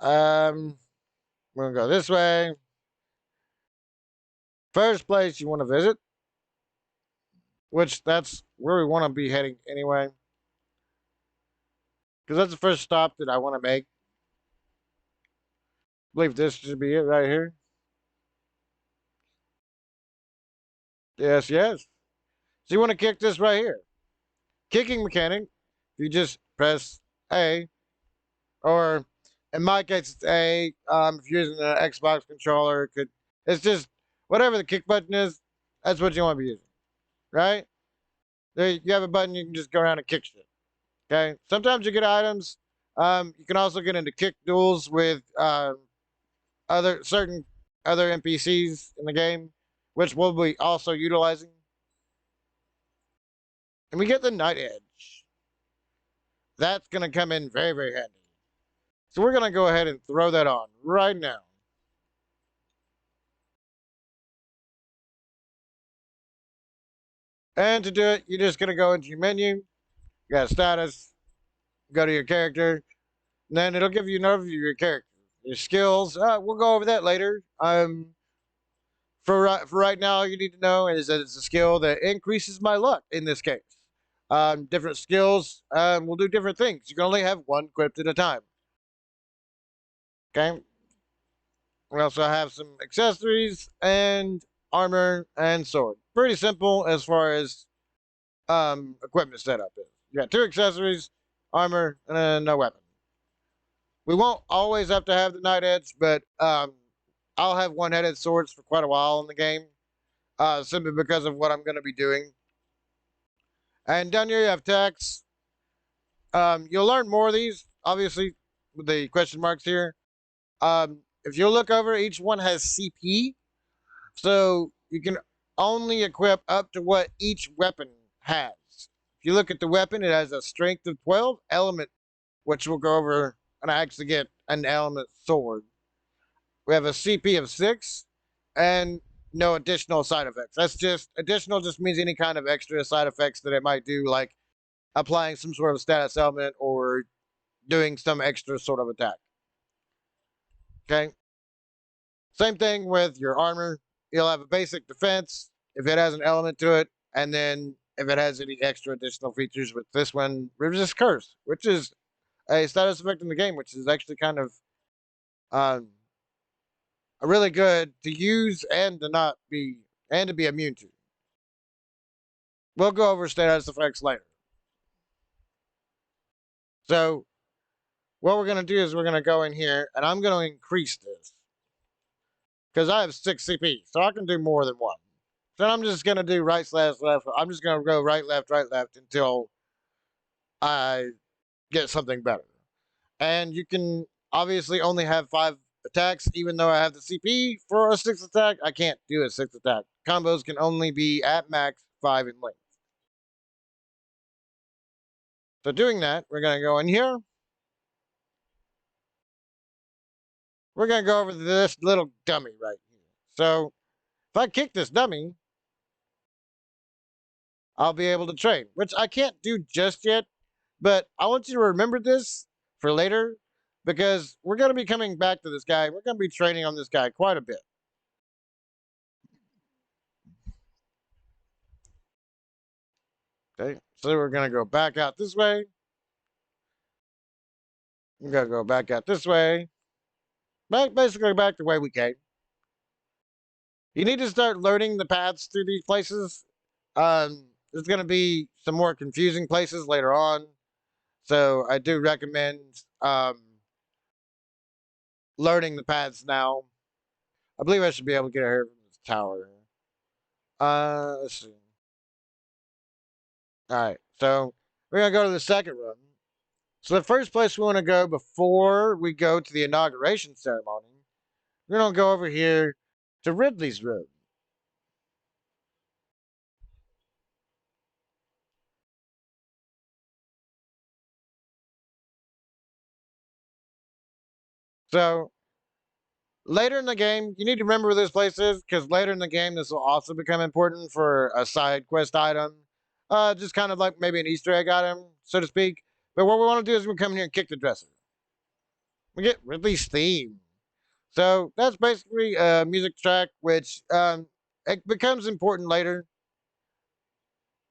We're gonna go this way. First place you want to visit, which that's where we want to be heading anyway, because that's the first stop that I want to make. I believe this should be it right here. Yes, yes. So you want to kick this right here. Kicking mechanic. You just press A, or in my case it's A. If you're using an Xbox controller, it's just whatever the kick button is. That's what you want to be using, right? There you have a button. You can just go around and kick shit. Okay. Sometimes you get items. You can also get into kick duels with certain other NPCs in the game, which we'll be also utilizing. And we get the Night Edge. That's going to come in very, very handy. So we're going to go ahead and throw that on right now. And to do it, you're just going to go into your menu. You got status. Go to your character. And then it'll give you an overview of your character. Your skills. We'll go over that later. For right now, all you need to know is that it's a skill that increases my luck in this case. Different skills will do different things. You can only have one equipped at a time. Okay. We also have some accessories and armor and sword. Pretty simple as far as equipment setup is. You got 2 accessories, armor, and a weapon. We won't always have to have the Night Edge, but I'll have one-headed swords for quite a while in the game, simply because of what I'm going to be doing. And down here you have text. You'll learn more of these, obviously, with the question marks here. If you look over, each one has CP, so you can only equip up to what each weapon has. If you look at the weapon, it has a strength of 12, element, which we'll go over, and I actually get an element sword. We have a CP of 6, and no additional side effects. That's just additional, just means any kind of extra side effects that it might do, like applying some sort of status element or doing some extra sort of attack. Okay. Same thing with your armor. You'll have a basic defense if it has an element to it, and then if it has any extra additional features with this one, resist curse, which is a status effect in the game, which is actually kind of really good to use and to not be and to be immune to. We'll go over status effects later. So what we're going to do is we're going to go in here, and I'm going to increase this because I have 6 CP, so I can do more than one. So I'm just going to do right slash left. I'm just going to go right left until I get something better. And you can obviously only have 5 attacks, even though I have the CP for a 6th attack. I can't do a 6th attack. Combos can only be at max 5 in length. So doing that, we're going to go in here. We're going to go over this little dummy right here. So if I kick this dummy, I'll be able to train, which I can't do just yet. But I want you to remember this for later, because we're going to be coming back to this guy. We're going to be training on this guy quite a bit. Okay, so we're going to go back out this way. We're going to go back out this way. Basically back the way we came. You need to start learning the paths through these places. There's going to be some more confusing places later on. So I do recommend learning the paths now. I believe I should be able to get out here from this tower. Let's see. Alright, so we're going to go to the second room. So the first place we want to go before we go to the inauguration ceremony, we're going to go over here to Ridley's room. So later in the game, you need to remember where this place is, because later in the game, this will also become important for a side quest item. Just kind of like maybe an Easter egg item, so to speak. But what we want to do is we come in here and kick the dresser. we get release theme. So that's basically a music track, which it becomes important later.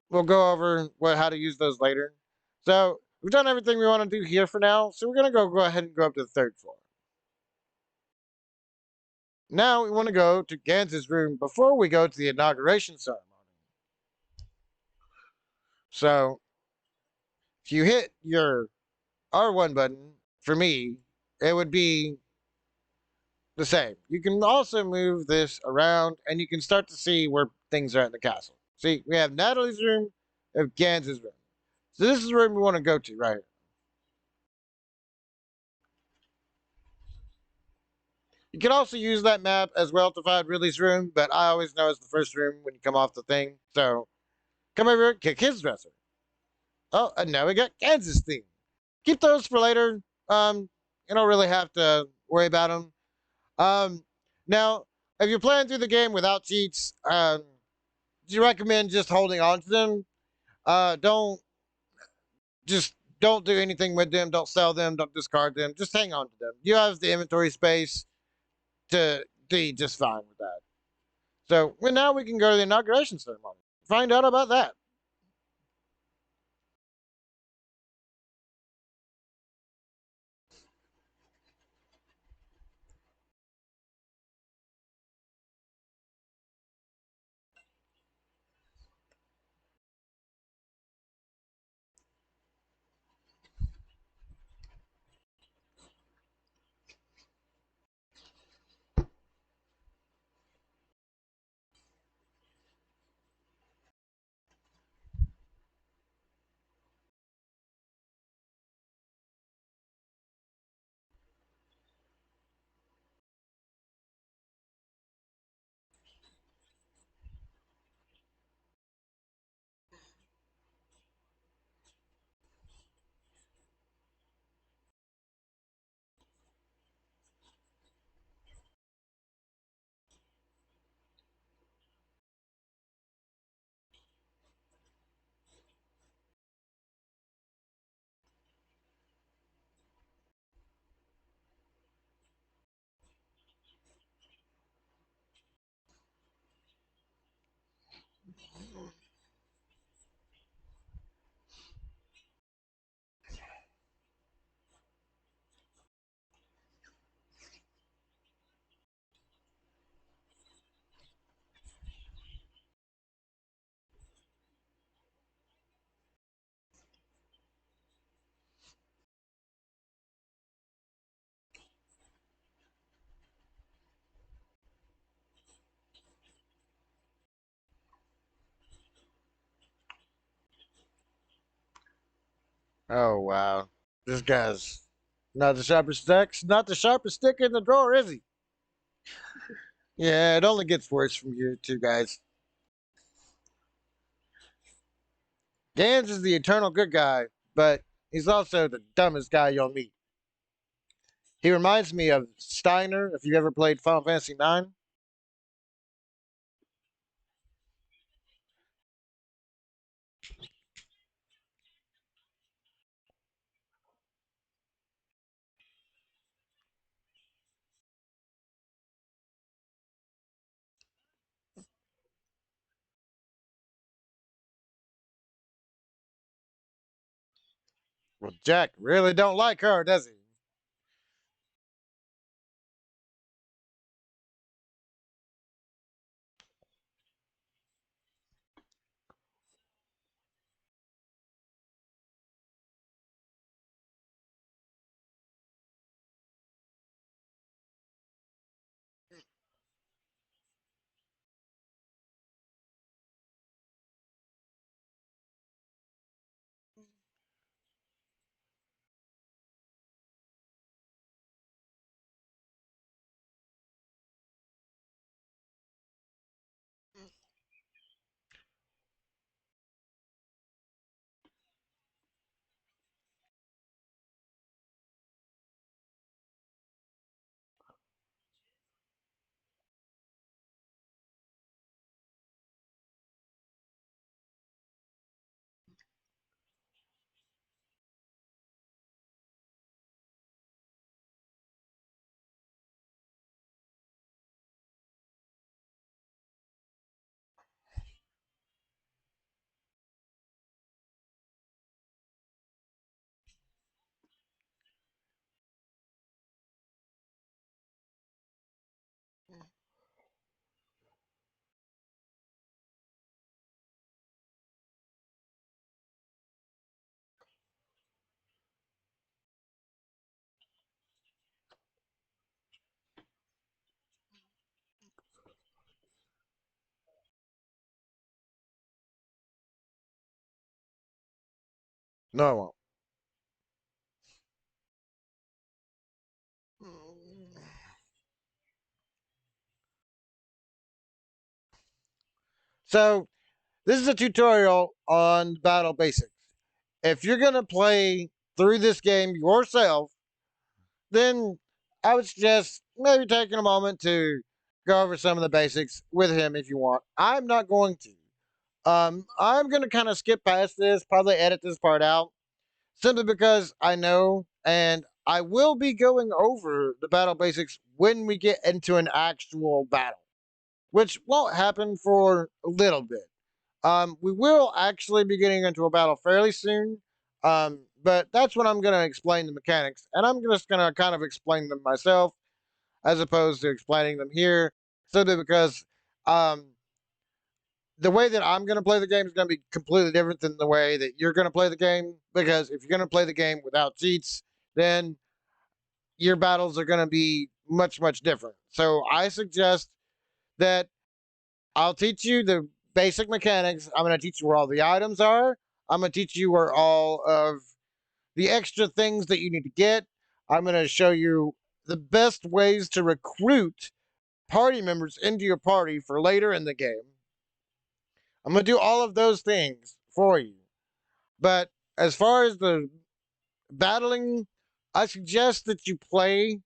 We'll go over how to use those later. So we've done everything we want to do here for now. So we're gonna go ahead and go up to the third floor. Now we want to go to Gans's room before we go to the inauguration ceremony. So if you hit your R1 button, for me, it would be the same. You can also move this around and you can start to see where things are in the castle. See, we have Natalie's room, we have Gans's room. So this is the room we want to go to right here. You can also use that map as well to find Ridley's room, but I always know it's the first room when you come off the thing. So come over here, kick his dresser. Oh, and now we got Kansas theme. Keep those for later. You don't really have to worry about them. Um, Now, if you're playing through the game without cheats, do you recommend just holding on to them? Don't just don't do anything with them. Don't sell them. Don't discard them. Just hang on to them. You have the inventory space to be just fine with that. So well, now we can go to the inauguration ceremony. Find out about that. Oh wow, this guy's not the sharpest stick. Not the sharpest stick in the drawer, is he? Yeah, it only gets worse from here, too, guys. Gans is the eternal good guy, but he's also the dumbest guy you'll meet. He reminds me of Steiner. If you ever played Final Fantasy IX, well, Jack really don't like her, does he? No, I won't. So this is a tutorial on battle basics. If you're gonna play through this game yourself, then I would suggest maybe taking a moment to go over some of the basics with him if you want. I'm not going to. I'm gonna kind of skip past this, probably edit this part out, simply because I know, and I will be going over the battle basics when we get into an actual battle, which won't happen for a little bit. We will actually be getting into a battle fairly soon. But that's when I'm going to explain the mechanics, and I'm just going to kind of explain them myself as opposed to explaining them here, simply because um, the way that I'm going to play the game is going to be completely different than the way that you're going to play the game. Because if you're going to play the game without cheats, then your battles are going to be much, much different. So I suggest that I'll teach you the basic mechanics. I'm going to teach you where all the items are. I'm going to teach you where all of the extra things that you need to get. I'm going to show you the best ways to recruit party members into your party for later in the game. I'm going to do all of those things for you. But as far as the battling, I suggest that you play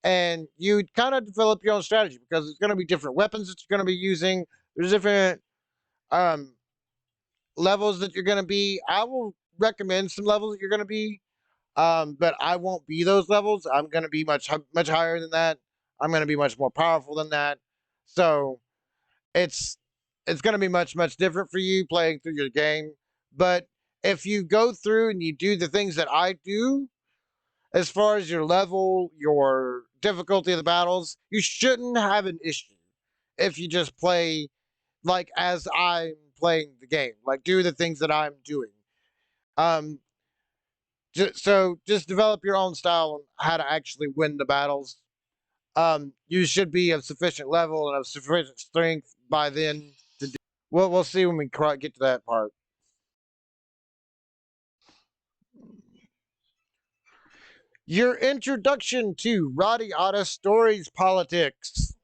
and you kind of develop your own strategy because there's going to be different weapons that you're going to be using. There's different um, levels that you're going to be. I will recommend some levels that you're going to be, but I won't be those levels. I'm going to be much higher than that. I'm going to be much more powerful than that. So it's it's going to be much different for you playing through your game. But if you go through and you do the things that I do, as far as your level, your difficulty of the battles, you shouldn't have an issue if you just play like as I'm playing the game, like do the things that I'm doing. Um, so just develop your own style on how to actually win the battles. You should be of sufficient level and of sufficient strength by then to do. We'll see when we get to that part. Your introduction to Radiata Stories politics.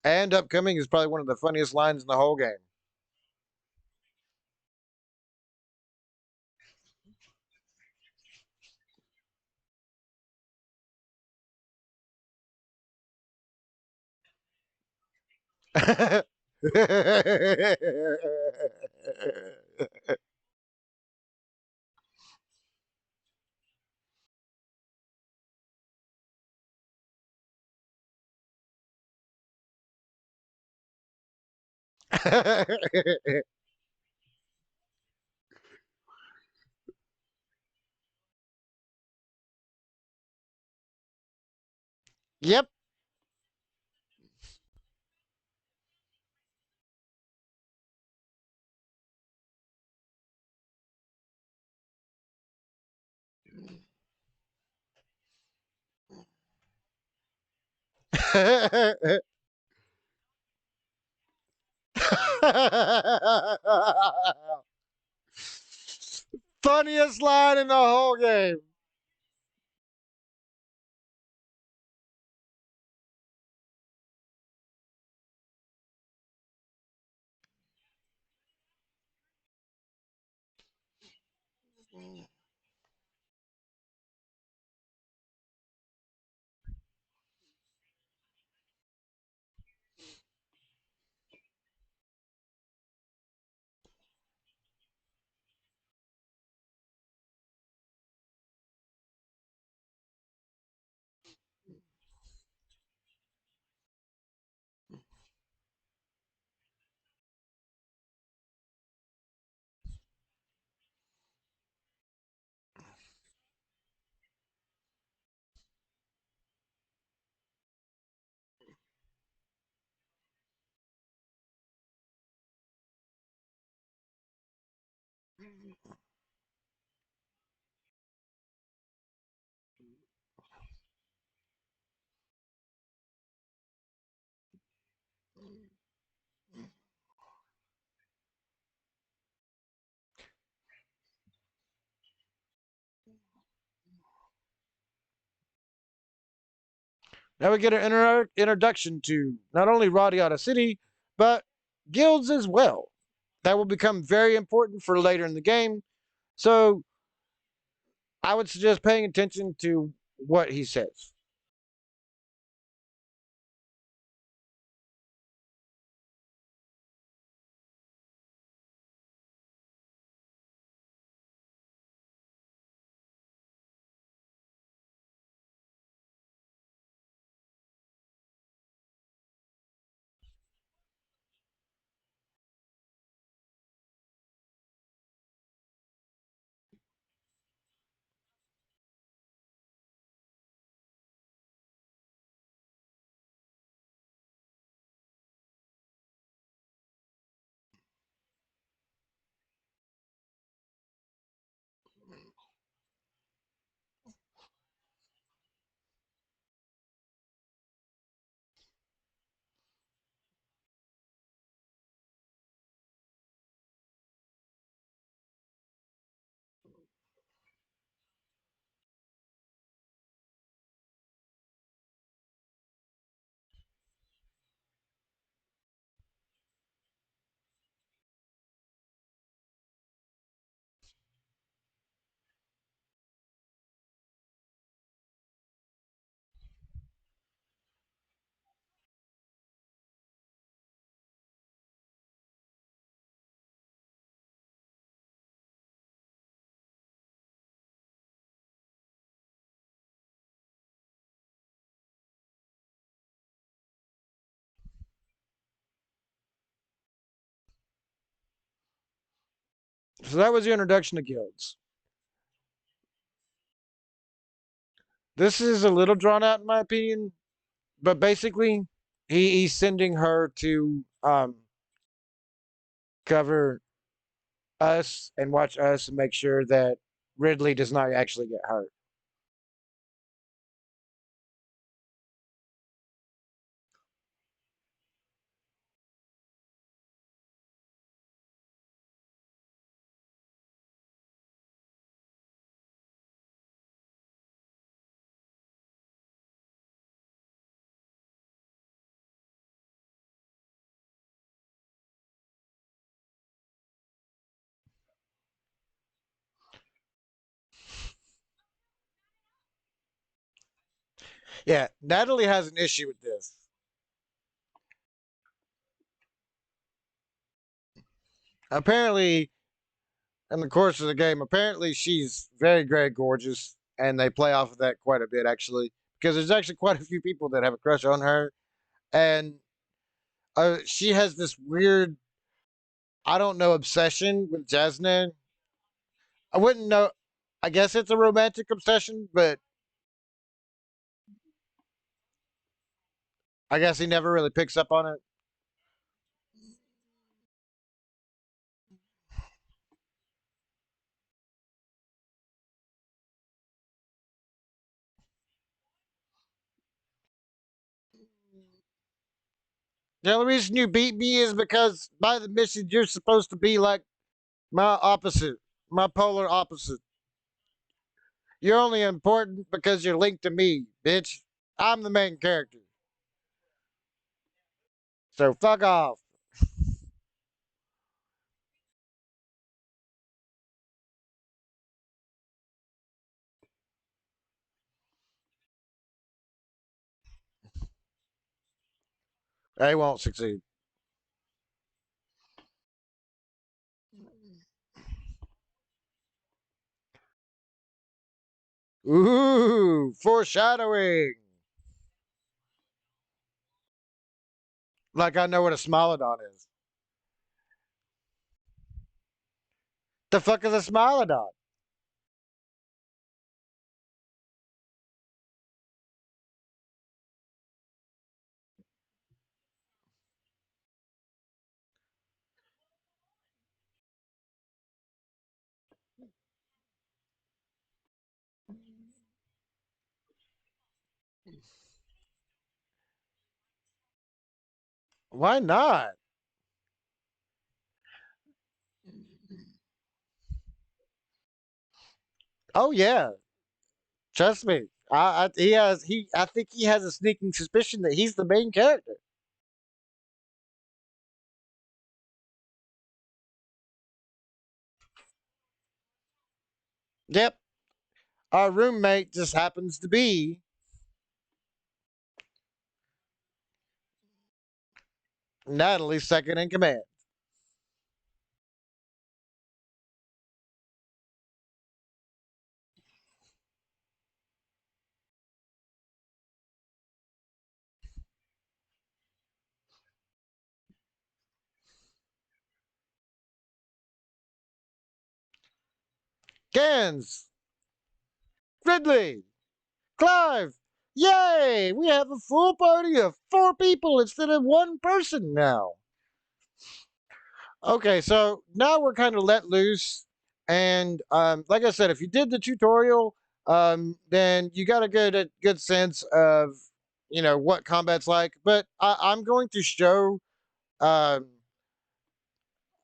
And upcoming is probably one of the funniest lines in the whole game. Yep. Funniest line in the whole game. Now we get an introduction to not only Radiata City, but guilds as well. That will become very important for later in the game. So I would suggest paying attention to what he says. So that was the introduction to guilds. This is a little drawn out in my opinion, but basically he's sending her to cover us and watch us and make sure that Ridley does not actually get hurt. Yeah, Natalie has an issue with this. Apparently, in the course of the game, apparently she's very, very gorgeous, and they play off of that quite a bit actually, because there's actually quite a few people that have a crush on her, and she has this weird, I don't know, obsession with Jasmine. I wouldn't know. I guess it's a romantic obsession, but I guess he never really picks up on it. The only reason you beat me is because by the mission you're supposed to be like my opposite, my polar opposite. You're only important because you're linked to me, bitch. I'm the main character. So fuck off. They won't succeed. Ooh, foreshadowing. Like I know what a smilodon is. The fuck is a smilodon? Why not? Oh yeah, trust me. I think he has a sneaking suspicion that he's the main character. Yep, our roommate just happens to be Natalie's second in command. Gans, Ridley, Clive. Yay! We have a full party of 4 people instead of 1 person now. Okay, so now we're kind of let loose, and like I said, if you did the tutorial, then you got a good sense of what combat's like. But I'm going to show. Um,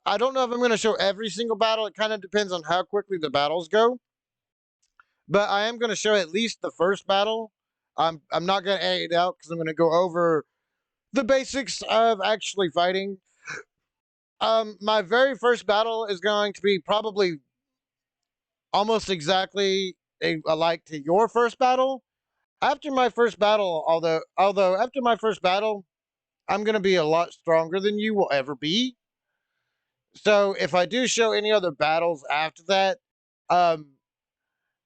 I don't know if I'm going to show every single battle. It kind of depends on how quickly the battles go. But I am going to show at least the first battle. I'm not going to edit it out because I'm going to go over the basics of actually fighting. My very first battle is going to be probably almost exactly alike to your first battle. After my first battle, although after my first battle, I'm going to be a lot stronger than you will ever be. So if I do show any other battles after that, um,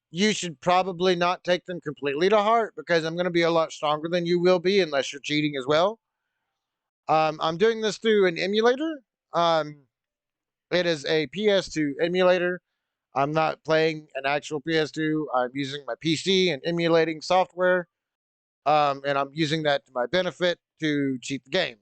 you should probably not take them completely to heart because I'm going to be a lot stronger than you will be unless you're cheating as well. I'm doing this through an emulator. Um, it is a PS2 emulator. I'm not playing an actual PS2. I'm using my PC and emulating software, and I'm using that to my benefit to cheat the game.